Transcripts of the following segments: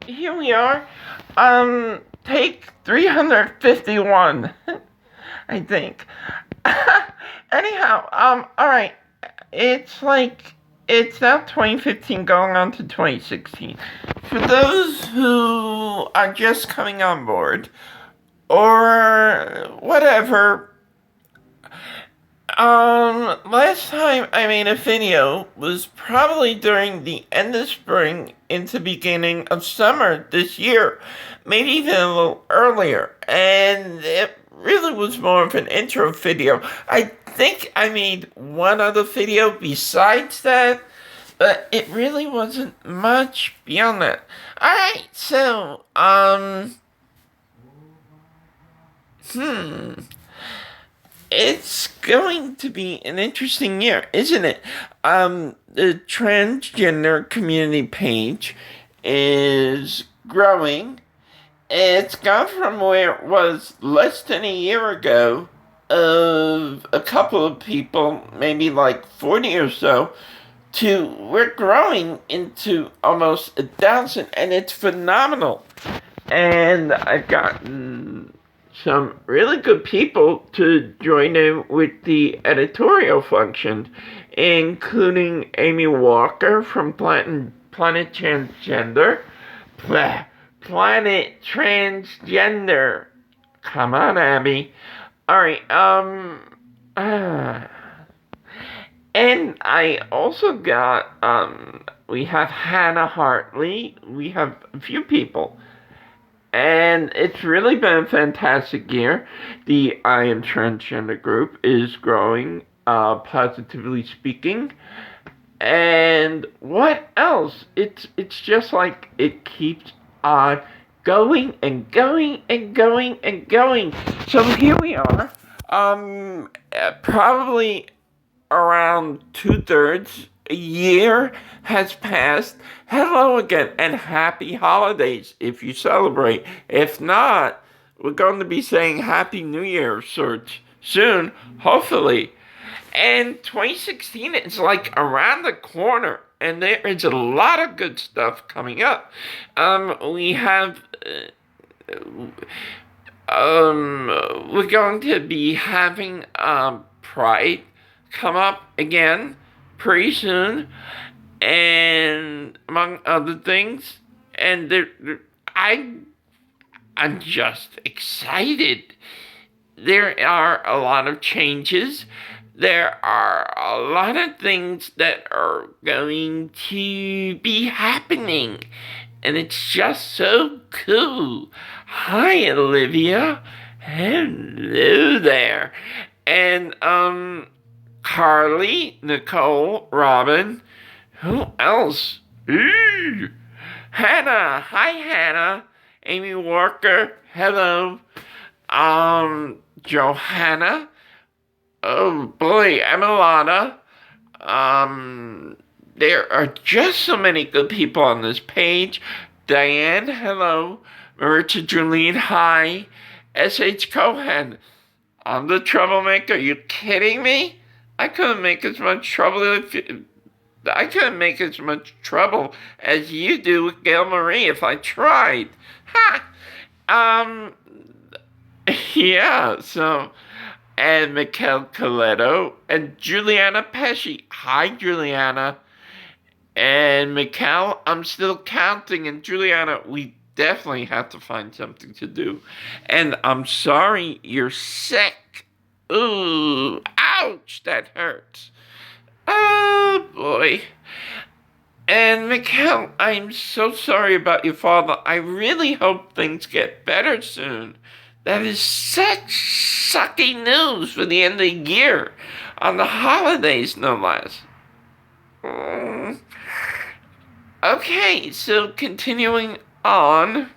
here we are. Take 351, I think. Anyhow, alright. It's like, it's now 2015 going on to 2016. For those who are just coming on board, or whatever, last time I made a video was probably during the end of spring into beginning of summer this year, maybe even a little earlier, and it really was more of an intro video. I think I made one other video besides that, but it really wasn't much beyond that. Alright, so, it's going to be an interesting year, isn't it? The transgender community page is growing. It's gone from where it was less than a year ago of a couple of people, maybe like 40 or so, to we're growing into almost 1,000, and it's phenomenal. And I've gotten some really good people to join in with the editorial function, including Amy Walker from Planet Transgender. Planet Transgender. Come on, Abby. Alright, and I also got, we have Hannah Hartley. We have a few people. And it's really been a fantastic year. The I Am Transgender group is growing, positively speaking. And what else? It's just like it keeps on going and going and going and going. So here we are. Probably around 2/3 a year has passed. Hello again, and happy holidays if you celebrate. If not, we're going to be saying Happy New Year soon, hopefully. And 2016 is like around the corner, and there is a lot of good stuff coming up. We have, we're going to be having, Pride come up again pretty soon, and among other things, and I'm just excited. There are a lot of changes. There are a lot of things that are going to be happening, and it's just so cool. Hi, Olivia. Hello there. And, Carly, Nicole, Robin, who else? Ooh. Hannah. Hi, Hannah. Amy Walker. Hello. Johanna. Oh boy, Emilana. There are just so many good people on this page. Diane, hello. Maritza Julene, hi. S.H. Cohen. I'm the troublemaker. Are you kidding me? I couldn't make as much trouble as you do with Gail Marie if I tried. Ha! Yeah, so, and Mikkel Coletto, and Juliana Pesci. Hi, Juliana. And Mikkel, I'm still counting, and Juliana, we definitely have to find something to do. And I'm sorry you're sick. Ooh, ouch, that hurts. Oh, boy. And Mikkel, I'm so sorry about your father. I really hope things get better soon. That is such sucky news for the end of the year. On the holidays, no less. Okay, so continuing on.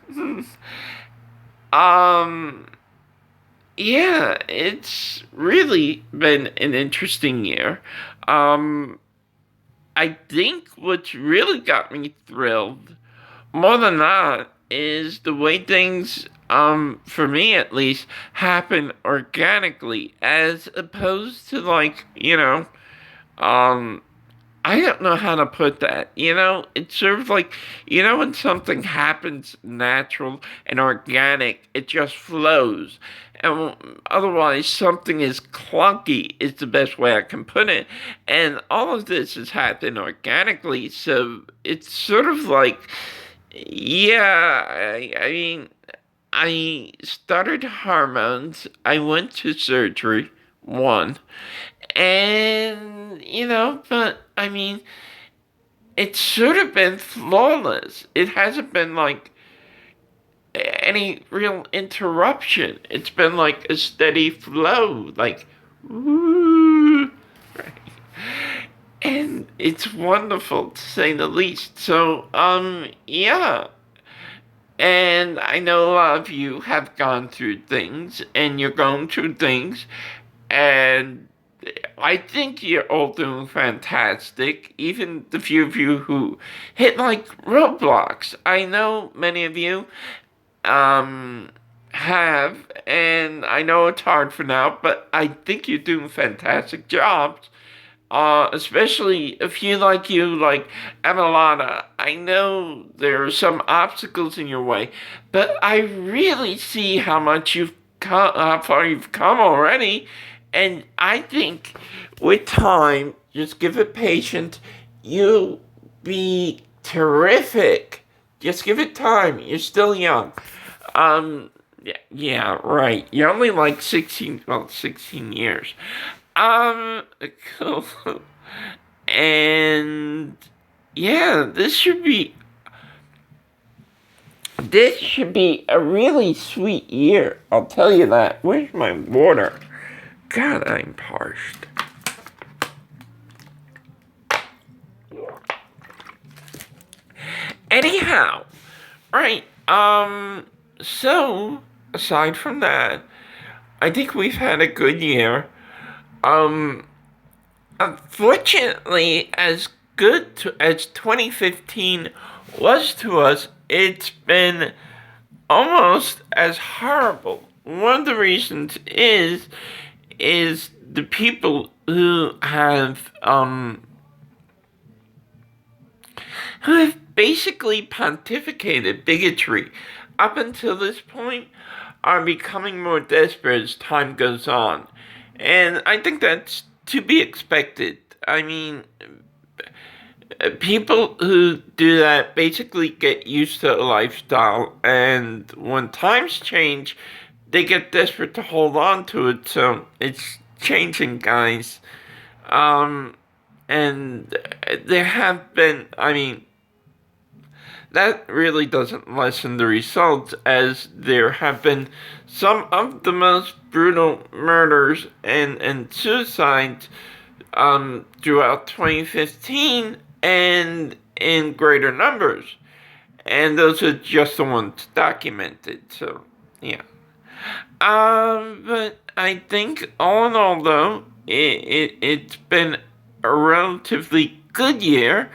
Yeah, it's really been an interesting year. I think what's really got me thrilled, more than that, is the way things, for me at least, happen organically, as opposed to, like, um, I don't know how to put that. It's sort of like, when something happens natural and organic, it just flows. And otherwise, something is clunky, is the best way I can put it. And all of this has happened organically, so it's sort of like, yeah, I mean, I started hormones, I went to surgery, one. And, but I mean, it's sort of been flawless. It hasn't been like any real interruption. It's been like a steady flow, like, woo, right? And it's wonderful to say the least. So, yeah. And I know a lot of you have gone through things, and you're going through things, and I think you're all doing fantastic. Even the few of you who hit like roadblocks. I know many of you have, and I know it's hard for now, but I think you're doing fantastic jobs. Especially if you like Avalana. I know there are some obstacles in your way, but I really see how far you've come already, and I think with time, just give it patience, you'll be terrific. Just give it time. You're still young. Yeah, right. You're only like 16 years. Um, cool. And yeah, this should be a really sweet year. I'll tell you that. Where's my water? God, I'm parched. Anyhow, right. So aside from that, I think we've had a good year. Um, Unfortunately, as as 2015 was to us, it's been almost as horrible. One of the reasons is the people who have basically pontificated bigotry up until this point are becoming more desperate as time goes on. And I think that's to be expected. I mean, people who do that basically get used to a lifestyle, and when times change, they get desperate to hold on to it. So it's changing, guys. Um, and there have been, I mean, that really doesn't lessen the results, as there have been some of the most brutal murders and suicides throughout 2015 and in greater numbers. And those are just the ones documented, so yeah. But I think all in all, though, it's been a relatively good year,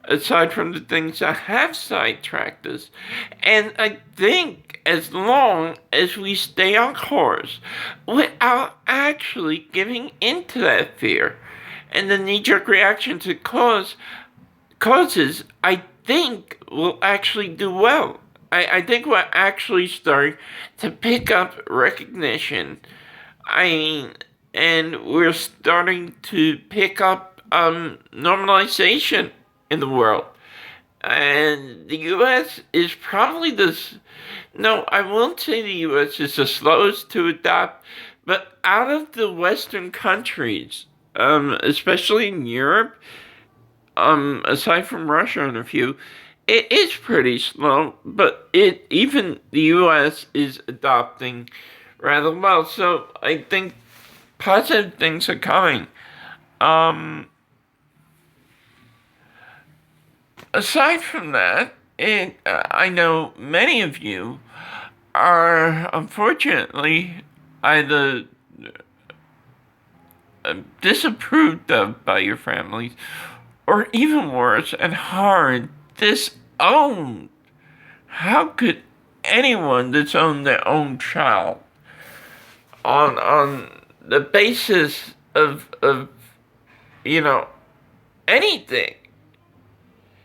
aside from the things that have sidetracked us. And I think as long as we stay on course without actually giving into that fear and the knee-jerk reaction to causes, I think we'll actually do well. I think we're actually starting to pick up recognition. I mean, and we're starting to pick up normalization in the world. And the U.S. is probably no, I won't say the U.S. is the slowest to adopt, but out of the Western countries, especially in Europe, aside from Russia and a few, it is pretty slow, but even the U.S. is adopting rather well. So I think positive things are coming. Aside from that, I know many of you are unfortunately either disapproved of by your families, or even worse and hard, disowned. How could anyone disown their own child on the basis of you know anything.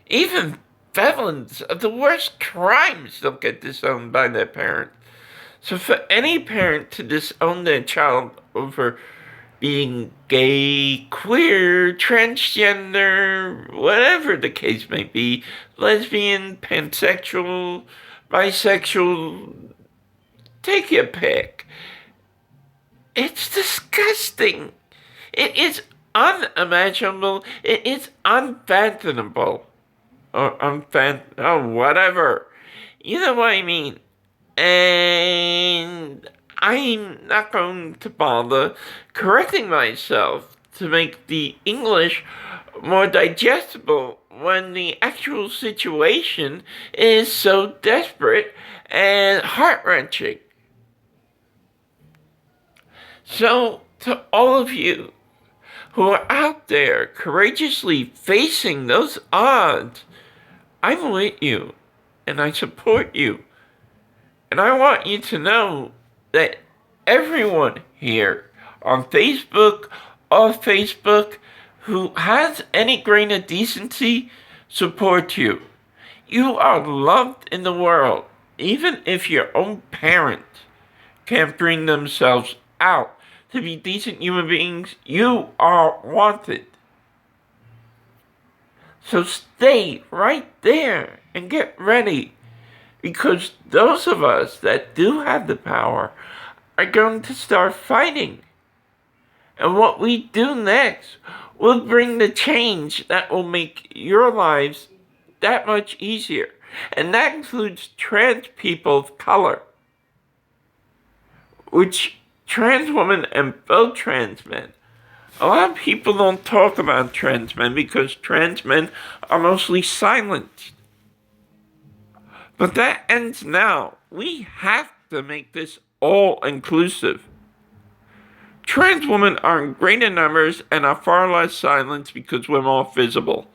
Even felons of the worst crimes don't get disowned by their parents. So for any parent to disown their child over being gay, queer, transgender, whatever the case may be, lesbian, pansexual, bisexual, take your pick. It's disgusting. It is unimaginable. It is unfathomable. Or whatever. You know what I mean? And I'm not going to bother correcting myself to make the English more digestible when the actual situation is so desperate and heart-wrenching. So, to all of you who are out there courageously facing those odds, I'm with you and I support you. And I want you to know that everyone here on Facebook, off Facebook, who has any grain of decency supports you. You are loved in the world, even if your own parents can't bring themselves out to be decent human beings. You are wanted. So stay right there and get ready, because those of us that do have the power are going to start fighting. And what we do next will bring the change that will make your lives that much easier. And that includes trans people of color, which trans women and both trans men. A lot of people don't talk about trans men because trans men are mostly silenced. But that ends now. We have to make this all-inclusive. Trans women are in greater numbers and are far less silenced because we're more visible.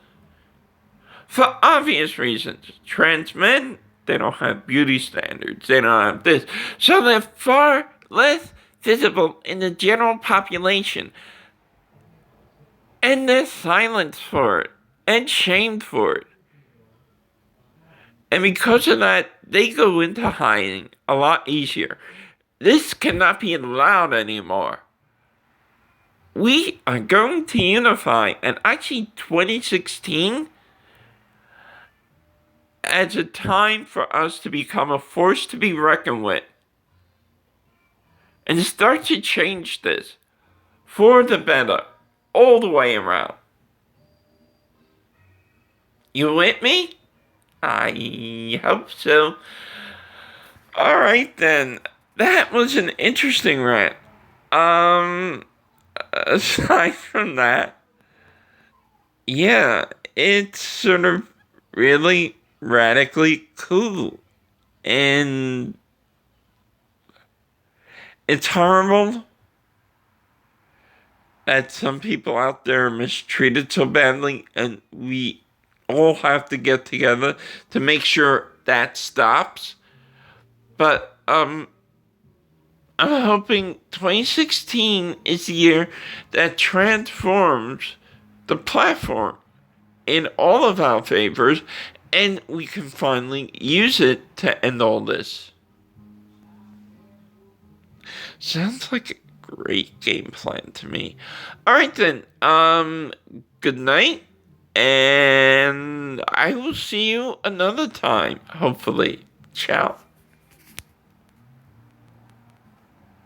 For obvious reasons. Trans men, they don't have beauty standards. They don't have this. So they're far less visible in the general population. And they're silenced for it and shamed for it. And because of that, they go into hiding a lot easier. This cannot be allowed anymore. We are going to unify, and actually 2016 as a time for us to become a force to be reckoned with. And start to change this for the better, all the way around. You with me? I hope so. Alright then. That was an interesting rant. Aside from that, yeah, it's sort of really radically cool. And it's horrible that some people out there are mistreated so badly, and we all have to get together to make sure that stops. But I'm hoping 2016 is the year that transforms the platform in all of our favors, and we can finally use it to end all this. Sounds like a great game plan to me. Alright then, good night, and I will see you another time, hopefully. Ciao.